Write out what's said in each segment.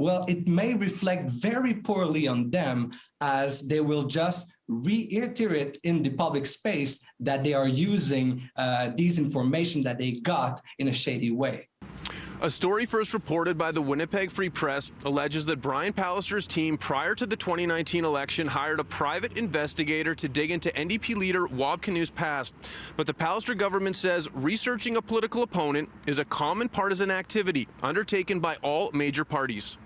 well, it may reflect very poorly on them, as they will just reiterate in the public space that they are using these information that they got in a shady way. A story first reported by the Winnipeg Free Press alleges that Brian Pallister's team prior to the 2019 election hired a private investigator to dig into NDP leader Wab Kinew's past. But the Pallister government says researching a political opponent is a common partisan activity undertaken by all major parties.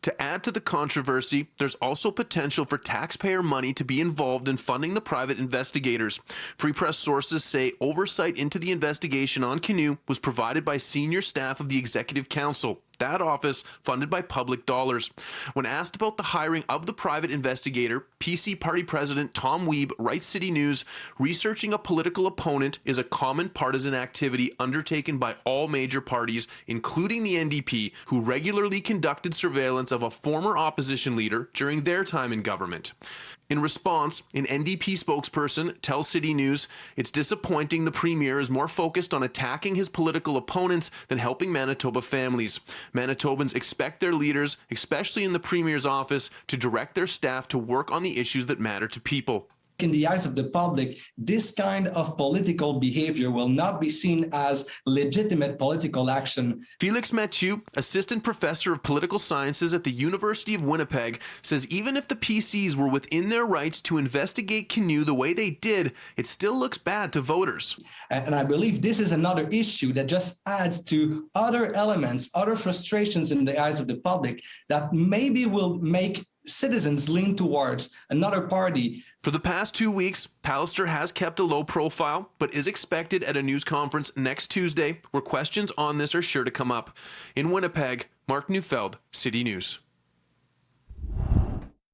To add to the controversy, there's also potential for taxpayer money to be involved in funding the private investigators. Free Press sources say oversight into the investigation on Kinew was provided by senior staff of the Executive Council, that office funded by public dollars. When asked about the hiring of the private investigator, PC Party President Tom Wiebe writes City News, researching a political opponent is a common partisan activity undertaken by all major parties, including the NDP, who regularly conducted surveillance of a former opposition leader during their time in government. In response, an NDP spokesperson tells City News it's disappointing the Premier is more focused on attacking his political opponents than helping Manitoba families. Manitobans expect their leaders, especially in the Premier's office, to direct their staff to work on the issues that matter to people. In the eyes of the public, this kind of political behavior will not be seen as legitimate political action. Felix Mathieu, assistant professor of political sciences at the University of Winnipeg, says even if the PCs were within their rights to investigate Kinew the way they did, it still looks bad to voters. And I believe this is another issue that just adds to other elements, other frustrations in the eyes of the public that maybe will make citizens lean towards another party. For the past 2 weeks, Pallister has kept a low profile, but is expected at a news conference next Tuesday where questions on this are sure to come up. In Winnipeg, Mark Neufeld, City News.